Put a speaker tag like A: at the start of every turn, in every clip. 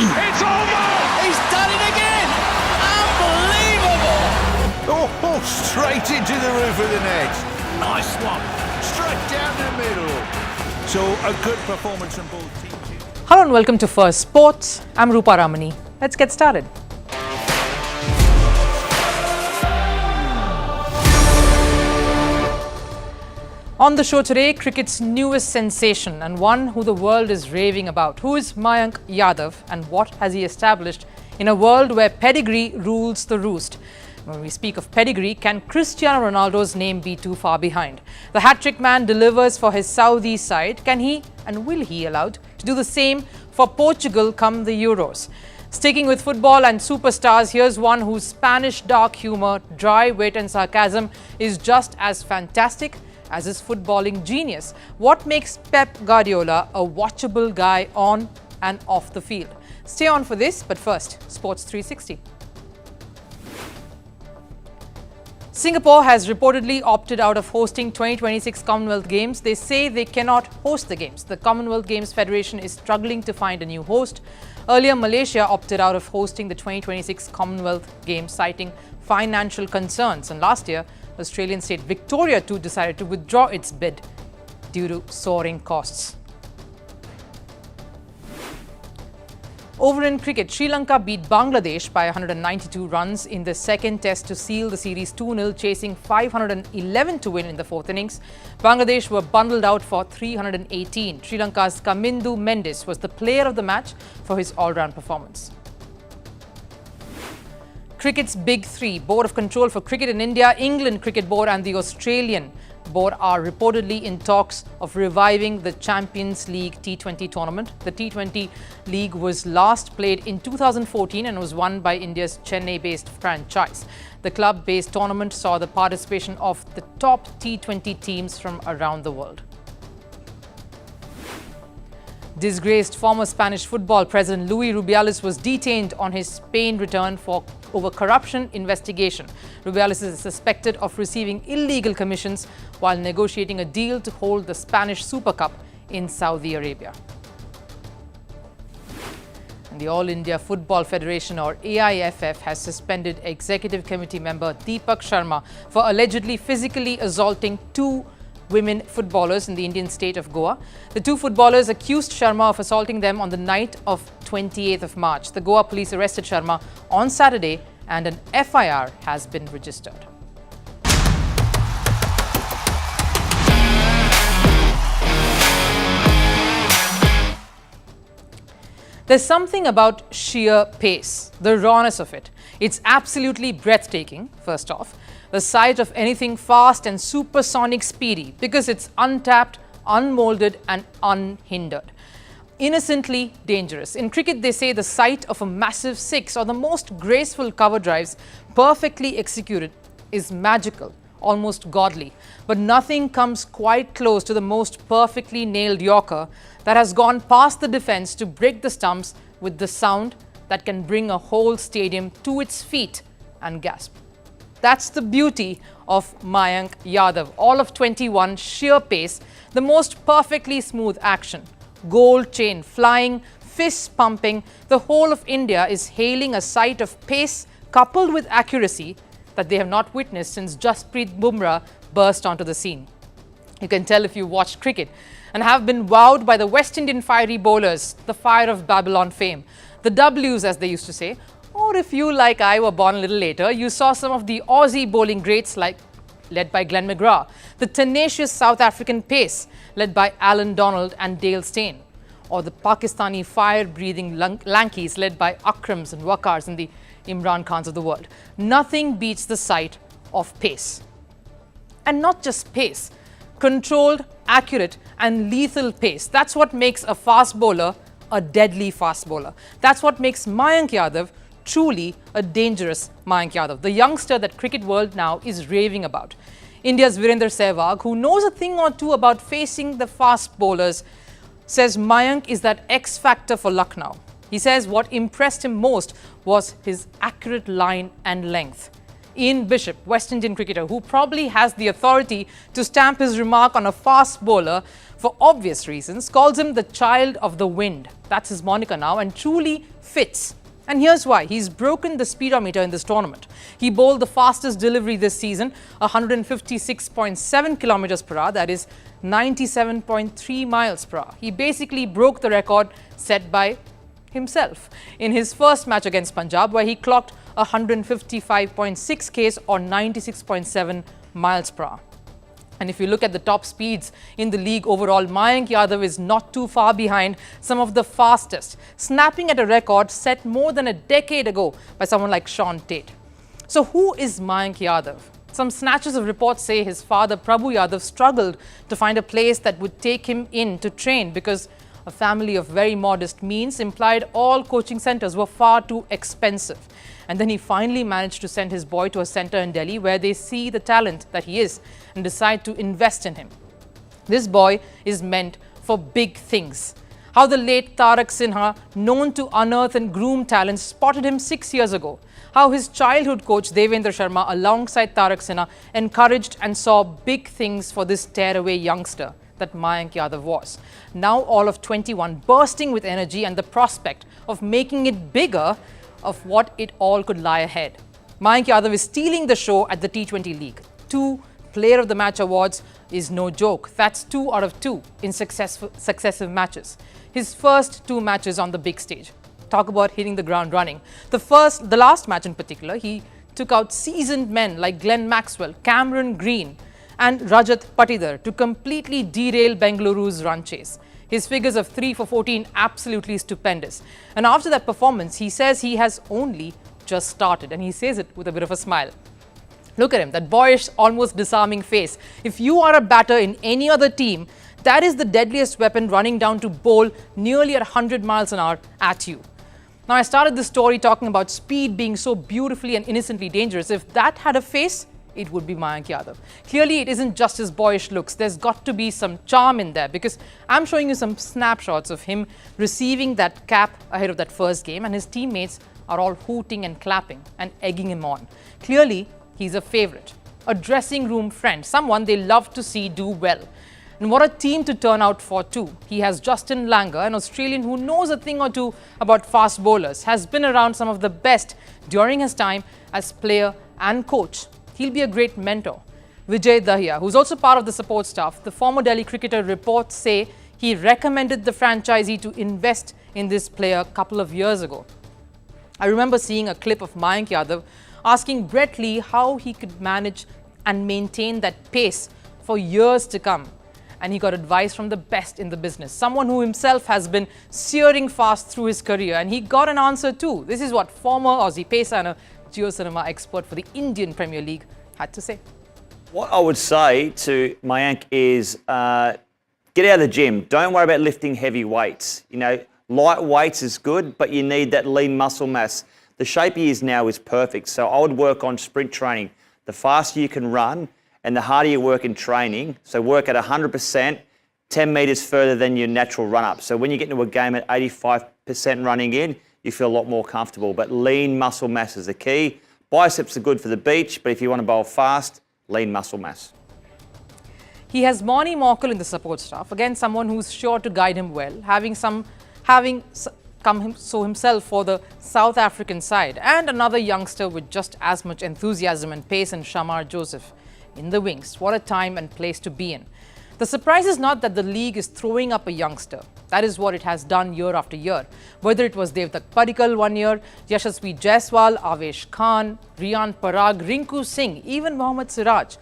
A: It's over!
B: He's done it again! Unbelievable!
A: Oh, straight into the roof of the net. Nice one. Straight down the middle. So a good performance from both teams.
C: Hello and welcome to Firstpost. I'm Rupha Ramani. Let's get started. On the show today, cricket's newest sensation and one who the world is raving about. Who is Mayank Yadav and what has he established in a world where pedigree rules the roost? When we speak of pedigree, can Cristiano Ronaldo's name be too far behind? The hat-trick man delivers for his Saudi side. Can he and will he allowed to do the same for Portugal come the Euros? Sticking with football and superstars, here's one whose Spanish dark humour, dry wit and sarcasm is just as fantastic as his footballing genius. What makes Pep Guardiola a watchable guy on and off the field? Stay on for this, but first, Sports 360. Singapore has reportedly opted out of hosting 2026 Commonwealth Games. They say they cannot host the Games. The Commonwealth Games Federation is struggling to find a new host. Earlier, Malaysia opted out of hosting the 2026 Commonwealth Games, citing financial concerns. And last year, Australian state Victoria too decided to withdraw its bid due to soaring costs. Over in cricket, Sri Lanka beat Bangladesh by 192 runs in the second test to seal the series 2-0, chasing 511 to win in the fourth innings. Bangladesh were bundled out for 318. Sri Lanka's Kamindu Mendis was the player of the match for his all-round performance. Cricket's Big Three, Board of Control for Cricket in India, England Cricket Board and the Australian Board are reportedly in talks of reviving the Champions League T20 tournament. The T20 League was last played in 2014 and was won by India's Chennai-based franchise. The club-based tournament saw the participation of the top T20 teams from around the world. Disgraced former Spanish football president Luis Rubiales was detained on his Spain return for over corruption investigation. Rubiales is suspected of receiving illegal commissions while negotiating a deal to hold the Spanish Super Cup in Saudi Arabia. And the All India Football Federation, or AIFF, has suspended Executive Committee member Deepak Sharma for allegedly physically assaulting two women footballers in the Indian state of Goa. The two footballers accused Sharma of assaulting them on the night of 28th of March. The Goa police arrested Sharma on Saturday and an FIR has been registered. There's something about sheer pace, the rawness of it. It's absolutely breathtaking, first off. The sight of anything fast and supersonic speedy because it's untapped, unmolded and unhindered. Innocently dangerous. In cricket, they say the sight of a massive six or the most graceful cover drives perfectly executed is magical, almost godly. But nothing comes quite close to the most perfectly nailed Yorker that has gone past the defense to break the stumps with the sound that can bring a whole stadium to its feet and gasp. That's the beauty of Mayank Yadav. All of 21, sheer pace, the most perfectly smooth action. Gold chain flying, fists pumping. The whole of India is hailing a sight of pace coupled with accuracy that they have not witnessed since Jasprit Bumrah burst onto the scene. You can tell if you watched cricket and have been wowed by the West Indian fiery bowlers, the fire of Babylon fame, the W's as they used to say. Or if you, like I, were born a little later, you saw some of the Aussie bowling greats led by Glenn McGrath, the tenacious South African pace led by Alan Donald and Dale Steyn, or the Pakistani fire-breathing Lankies led by Akrams and Wakars and the Imran Khans of the world. Nothing beats the sight of pace. And not just pace, controlled, accurate and lethal pace. That's what makes a fast bowler a deadly fast bowler. That's what makes Mayank Yadav truly a dangerous Mayank Yadav, the youngster that cricket world now is raving about. India's Virender Sehwag, who knows a thing or two about facing the fast bowlers, says Mayank is that X factor for Lucknow. He says what impressed him most was his accurate line and length. Ian Bishop, West Indian cricketer, who probably has the authority to stamp his remark on a fast bowler for obvious reasons, calls him the child of the wind. That's his moniker now and truly fits. And here's why. He's broken the speedometer in this tournament. He bowled the fastest delivery this season, 156.7 kilometers per hour, that is 97.3 miles per hour. He basically broke the record set by himself in his first match against Punjab, where he clocked 155.6 Ks or 96.7 miles per hour. And if you look at the top speeds in the league overall, Mayank Yadav is not too far behind some of the fastest, snapping at a record set more than a decade ago by someone like Sean Tate. So who is Mayank Yadav? Some snatches of reports say his father Prabhu Yadav struggled to find a place that would take him in to train because a family of very modest means implied all coaching centres were far too expensive. And then he finally managed to send his boy to a centre in Delhi where they see the talent that he is and decide to invest in him. This boy is meant for big things. How the late Tarak Sinha, known to unearth and groom talent, spotted him 6 years ago. How his childhood coach Devendra Sharma alongside Tarak Sinha encouraged and saw big things for this tearaway youngster that Mayank Yadav was. Now all of 21, bursting with energy and the prospect of making it bigger of what it all could lie ahead. Mayank Yadav is stealing the show at the T20 League. 2 Player of the Match awards is no joke. That's 2 out of 2 in successive matches. His first 2 matches on the big stage. Talk about hitting the ground running. The last match in particular, he took out seasoned men like Glenn Maxwell, Cameron Green and Rajat Patidar to completely derail Bengaluru's run chase. His figures of 3 for 14 absolutely stupendous. And after that performance, he says he has only just started, and he says it with a bit of a smile. Look at him, that boyish, almost disarming face. If you are a batter in any other team, that is the deadliest weapon running down to bowl nearly at 100 miles an hour at you. Now, I started this story talking about speed being so beautifully and innocently dangerous. If that had a face, it would be Mayank Yadav. Clearly, it isn't just his boyish looks. There's got to be some charm in there because I'm showing you some snapshots of him receiving that cap ahead of that first game, and his teammates are all hooting and clapping and egging him on. Clearly, he's a favourite, a dressing room friend, someone they love to see do well. And what a team to turn out for too. He has Justin Langer, an Australian who knows a thing or two about fast bowlers, has been around some of the best during his time as player and coach. He'll be a great mentor. Vijay Dahiya, who's also part of the support staff, the former Delhi cricketer, reports say he recommended the franchisee to invest in this player a couple of years ago. I remember seeing a clip of Mayank Yadav asking Brett Lee how he could manage and maintain that pace for years to come. And he got advice from the best in the business, someone who himself has been searing fast through his career, and he got an answer too. This is what former Aussie pacer and a geocinema expert for the Indian Premier League had to say.
D: What I would say to Mayank is get out of the gym. Don't worry about lifting heavy weights. You know, light weights is good, but you need that lean muscle mass. The shape he is now is perfect, so I would work on sprint training. The faster you can run and the harder you work in training, so work at 100%, 10 metres further than your natural run-up. So when you get into a game at 85% running in, you feel a lot more comfortable. But lean muscle mass is the key. Biceps are good for the beach, but if you want to bowl fast, lean muscle mass.
C: He has Moni Morkel in the support staff, again someone who's sure to guide him well, having come so himself for the South African side, and another youngster with just as much enthusiasm and pace in Shamar Joseph in the wings. What a time and place to be in. The surprise is not that the league is throwing up a youngster. That is what it has done year after year. Whether it was Devdutt Padikkal one year, Yashasvi Jaiswal, Avesh Khan, Riyan Parag, Rinku Singh, even Mohammad Siraj.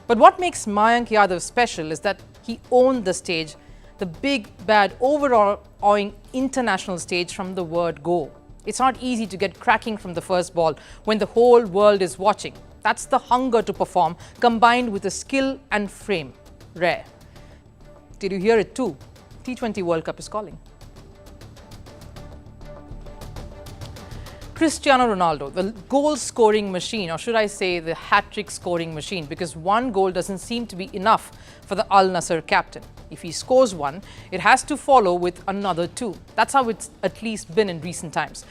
C: But what makes Mayank Yadav special is that he owned the stage, the big, bad, overawing international stage from the word go. It's not easy to get cracking from the first ball when the whole world is watching. That's the hunger to perform combined with the skill and frame. Rare. Did you hear it too? T20 World Cup is calling. Cristiano Ronaldo, the goal-scoring machine, or should I say the hat-trick scoring machine, because one goal doesn't seem to be enough for the Al-Nassr captain. If he scores one, it has to follow with another 2. That's how it's at least been in recent times.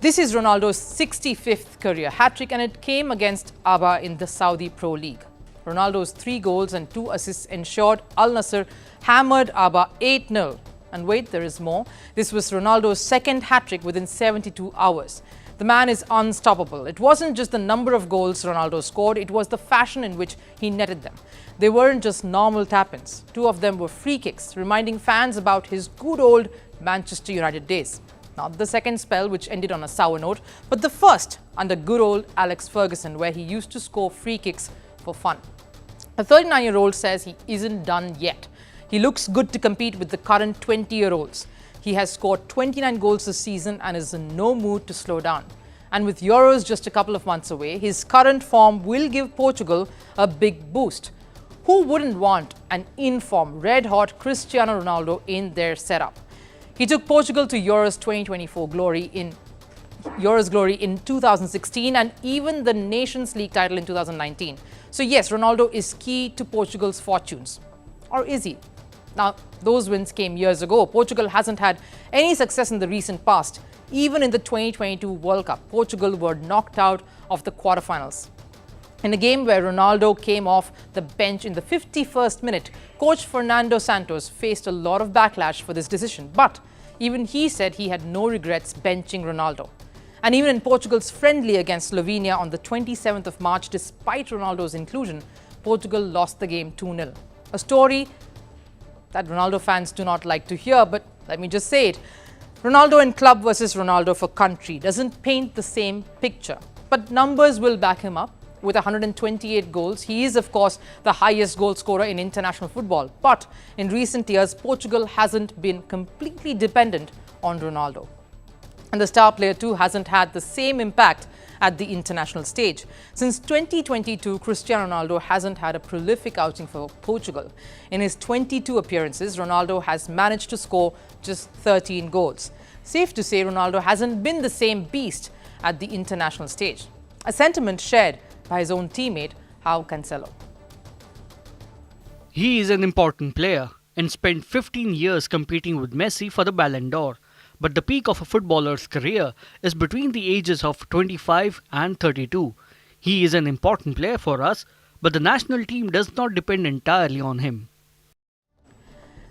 C: This is Ronaldo's 65th career hat-trick, and it came against Abha in the Saudi Pro League. Ronaldo's 3 goals and 2 assists ensured Al-Nassr hammered Abha 8-0. And wait, there is more. This was Ronaldo's second hat-trick within 72 hours. The man is unstoppable. It wasn't just the number of goals Ronaldo scored, it was the fashion in which he netted them. They weren't just normal tap-ins. 2 of them were free kicks, reminding fans about his good old Manchester United days. Not the second spell, which ended on a sour note, but the first under good old Alex Ferguson, where he used to score free kicks for fun. The 39-year-old says he isn't done yet. He looks good to compete with the current 20-year-olds. He has scored 29 goals this season and is in no mood to slow down. And with Euros just a couple of months away, his current form will give Portugal a big boost. Who wouldn't want an in-form, red-hot Cristiano Ronaldo in their setup? He took Portugal to Euros 2024 glory in 2016 and even the Nations League title in 2019. So yes, Ronaldo is key to Portugal's fortunes. Or is he? Now, those wins came years ago. Portugal hasn't had any success in the recent past. Even in the 2022 World Cup, Portugal were knocked out of the quarterfinals. In a game where Ronaldo came off the bench in the 51st minute, coach Fernando Santos faced a lot of backlash for this decision. But even he said he had no regrets benching Ronaldo. And even in Portugal's friendly against Slovenia on the 27th of March, despite Ronaldo's inclusion, Portugal lost the game 2-0. A story that Ronaldo fans do not like to hear, but let me just say it. Ronaldo in club versus Ronaldo for country doesn't paint the same picture. But numbers will back him up. With 128 goals, he is, of course, the highest goal scorer in international football. But in recent years, Portugal hasn't been completely dependent on Ronaldo. And the star player too hasn't had the same impact at the international stage. Since 2022, Cristiano Ronaldo hasn't had a prolific outing for Portugal. In his 22 appearances, Ronaldo has managed to score just 13 goals. Safe to say, Ronaldo hasn't been the same beast at the international stage. A sentiment shared by his own teammate, João Cancelo.
E: He is an important player and spent 15 years competing with Messi for the Ballon d'Or. But the peak of a footballer's career is between the ages of 25 and 32. He is an important player for us, but the national team does not depend entirely on him.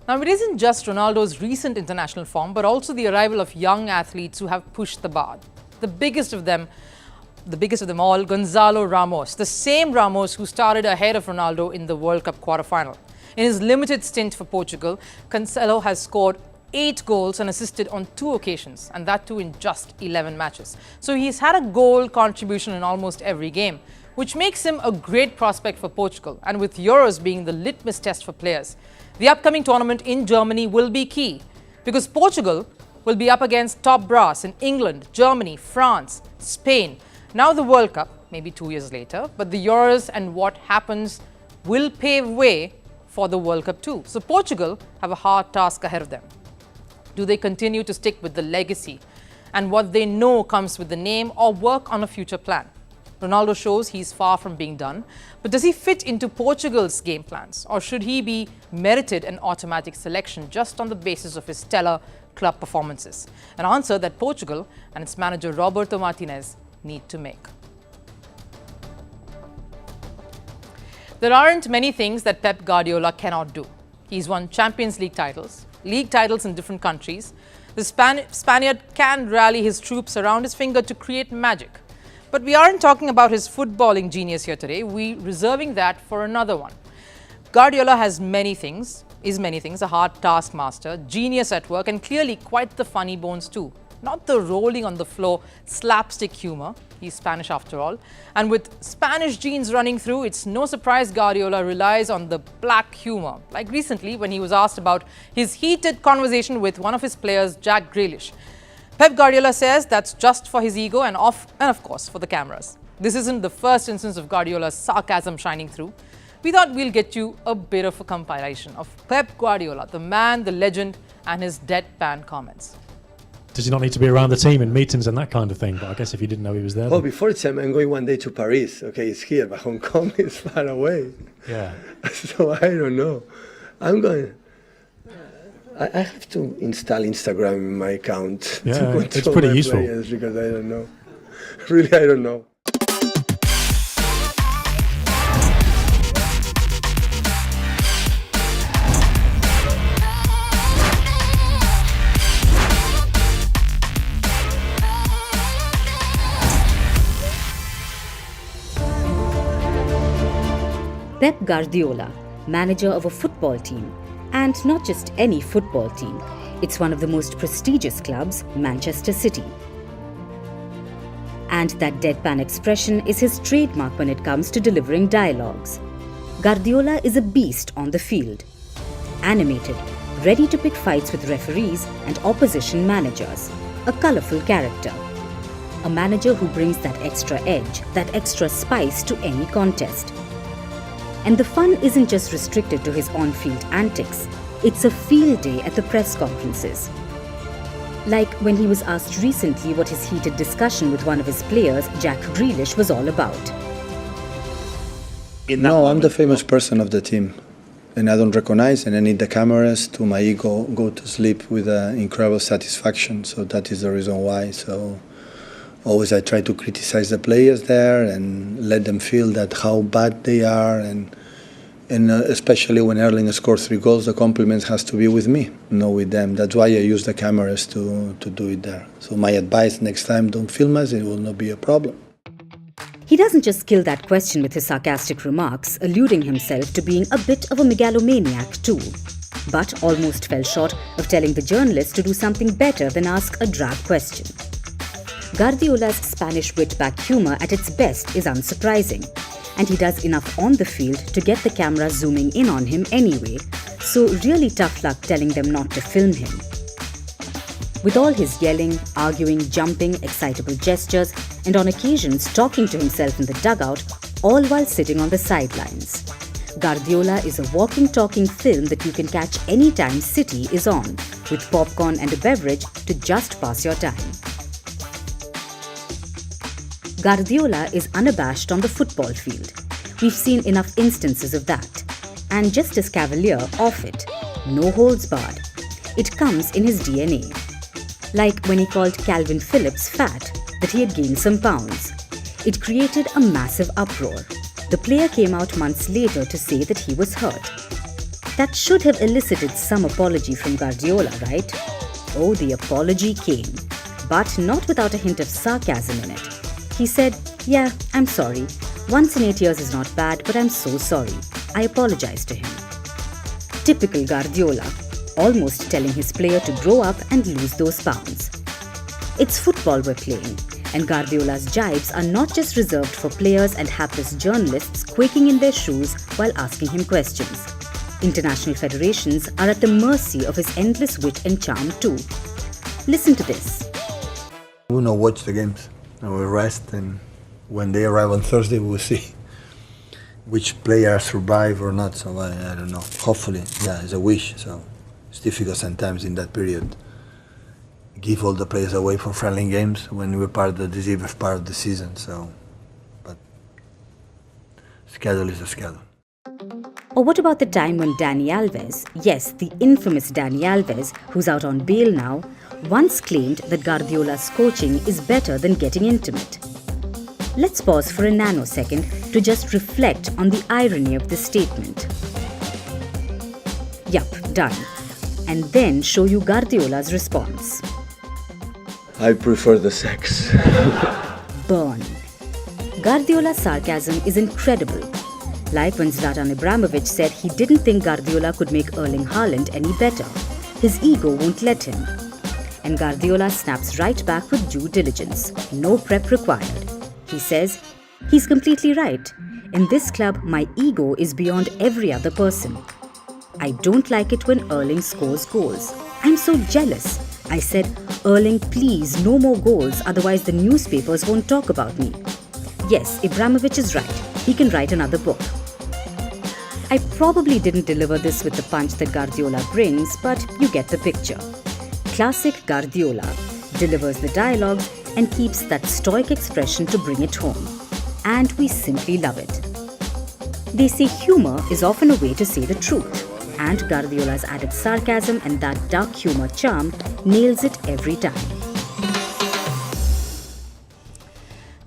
C: Now, it isn't just Ronaldo's recent international form, but also the arrival of young athletes who have pushed the bar. The biggest of them all, Gonzalo Ramos, the same Ramos who started ahead of Ronaldo in the World Cup quarterfinal. In his limited stint for Portugal, Cancelo has scored 8 goals and assisted on 2 occasions, and that too in just 11 matches. So he's had a goal contribution in almost every game, which makes him a great prospect for Portugal. And with Euros being the litmus test for players, the upcoming tournament in Germany will be key, because Portugal will be up against top brass in England, Germany, France, Spain. Now the World Cup, maybe 2 years later, but the Euros and what happens will pave way for the World Cup too. So Portugal have a hard task ahead of them. Do they continue to stick with the legacy and what they know comes with the name, or work on a future plan? Ronaldo shows he's far from being done, but does he fit into Portugal's game plans, or should he be merited an automatic selection just on the basis of his stellar club performances? An answer that Portugal and its manager Roberto Martinez need to make. There aren't many things that Pep Guardiola cannot do. He's won Champions League titles in different countries. The Spaniard can rally his troops around his finger to create magic. But we aren't talking about his footballing genius here today. We're reserving that for another one. Guardiola is many things, a hard taskmaster, genius at work, and clearly quite the funny bones too. Not the rolling on the floor slapstick humor. He's Spanish after all. And with Spanish genes running through, it's no surprise Guardiola relies on the black humor. Like recently when he was asked about his heated conversation with one of his players, Jack Grealish. Pep Guardiola says that's just for his ego and of course for the cameras. This isn't the first instance of Guardiola's sarcasm shining through. We thought we'll get you a bit of a compilation of Pep Guardiola, the man, the legend, and his deadpan comments.
F: Does he not need to be around the team in meetings and that kind of thing? But I guess if you didn't know he was there.
G: Well, before it's I'm going one day to Paris. Okay, it's here, but Hong Kong is far away.
F: Yeah.
G: So I don't know. I'm going. I have to install Instagram in my account.
F: Yeah,
G: to
F: it's
G: control
F: pretty
G: my
F: useful.
G: players because I don't know. Really, I don't know.
H: Pep Guardiola, manager of a football team, and not just any football team. It's one of the most prestigious clubs, Manchester City. And that deadpan expression is his trademark when it comes to delivering dialogues. Guardiola is a beast on the field. Animated, ready to pick fights with referees and opposition managers. A colourful character. A manager who brings that extra edge, that extra spice to any contest. And the fun isn't just restricted to his on-field antics. It's a field day at the press conferences. Like when he was asked recently what his heated discussion with one of his players, Jack Grealish, was all about.
G: No, I'm the famous person of the team. And I don't recognize, and I need the cameras to my ego go to sleep with incredible satisfaction. So that is the reason why. So always I try to criticize the players there and let them feel that how bad they are, and especially when Erling scores 3 goals, the compliments has to be with me, not with them. That's why I use the cameras to do it there. So my advice next time, don't film us, it will not be a problem.
H: He doesn't just kill that question with his sarcastic remarks, alluding himself to being a bit of a megalomaniac too, but almost fell short of telling the journalist to do something better than ask a drab question. Guardiola's Spanish wit-back humour at its best is unsurprising, and he does enough on the field to get the camera zooming in on him anyway, so really tough luck telling them not to film him. With all his yelling, arguing, jumping, excitable gestures, and on occasions talking to himself in the dugout, all while sitting on the sidelines. Guardiola is a walking, talking film that you can catch anytime City is on, with popcorn and a beverage to just pass your time. Guardiola is unabashed on the football field. We've seen enough instances of that. And just as cavalier off it, no holds barred. It comes in his DNA. Like when he called Calvin Phillips fat, that he had gained some pounds. It created a massive uproar. The player came out months later to say that he was hurt. That should have elicited some apology from Guardiola, right? Oh, the apology came, but not without a hint of sarcasm in it. He said, "Yeah, I'm sorry. Once in 8 years is not bad, but I'm so sorry. I apologize to him." Typical Guardiola, almost telling his player to grow up and lose those pounds. It's football we're playing, and Guardiola's jibes are not just reserved for players and hapless journalists quaking in their shoes while asking him questions. International federations are at the mercy of his endless wit and charm too. Listen to this.
G: We will not watch the games. We will rest, and when they arrive on Thursday, we will see which players survive or not. So I don't know. Hopefully, yeah, it's a wish. So it's difficult sometimes in that period. Give all the players away for friendly games when we're part of the decisive part of the season. So, but schedule is a schedule.
H: Or what about the time when Dani Alves, yes, the infamous Dani Alves, who's out on bail now, once claimed that Guardiola's coaching is better than getting intimate? Let's pause for a nanosecond to just reflect on the irony of this statement. Yup, done. And then show you Guardiola's response.
G: I prefer the sex.
H: Burn. Guardiola's sarcasm is incredible. Like when Zlatan Ibrahimovic said he didn't think Guardiola could make Erling Haaland any better. His ego won't let him. And Guardiola snaps right back with due diligence. No prep required. He says, he's completely right. In this club, my ego is beyond every other person. I don't like it when Erling scores goals. I'm so jealous. I said, Erling, please, no more goals, otherwise the newspapers won't talk about me. Yes, Ibrahimovic is right. He can write another book. I probably didn't deliver this with the punch that Guardiola brings, but you get the picture. Classic Guardiola delivers the dialogues and keeps that stoic expression to bring it home. And we simply love it. They say humour is often a way to say the truth. And Guardiola's added sarcasm and that dark humour charm nails it every time.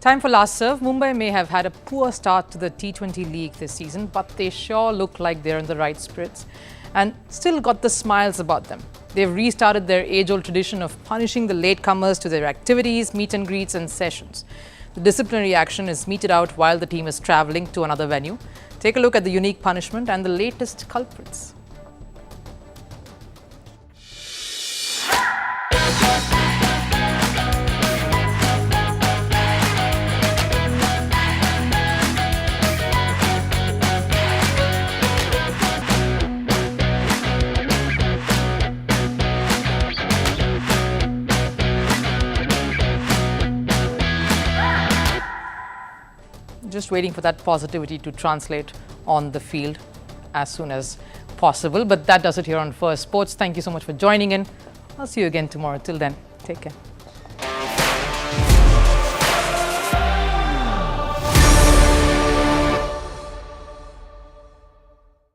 C: Time for last serve. Mumbai may have had a poor start to the T20 league this season, but they sure look like they're in the right spirits and still got the smiles about them. They've restarted their age-old tradition of punishing the latecomers to their activities, meet and greets and sessions. The disciplinary action is meted out while the team is travelling to another venue. Take a look at the unique punishment and the latest culprits. Just waiting for that positivity to translate on the field as soon as possible. But that does it here on First Sports. Thank you so much for joining in. I'll see you again tomorrow. Till then, take care.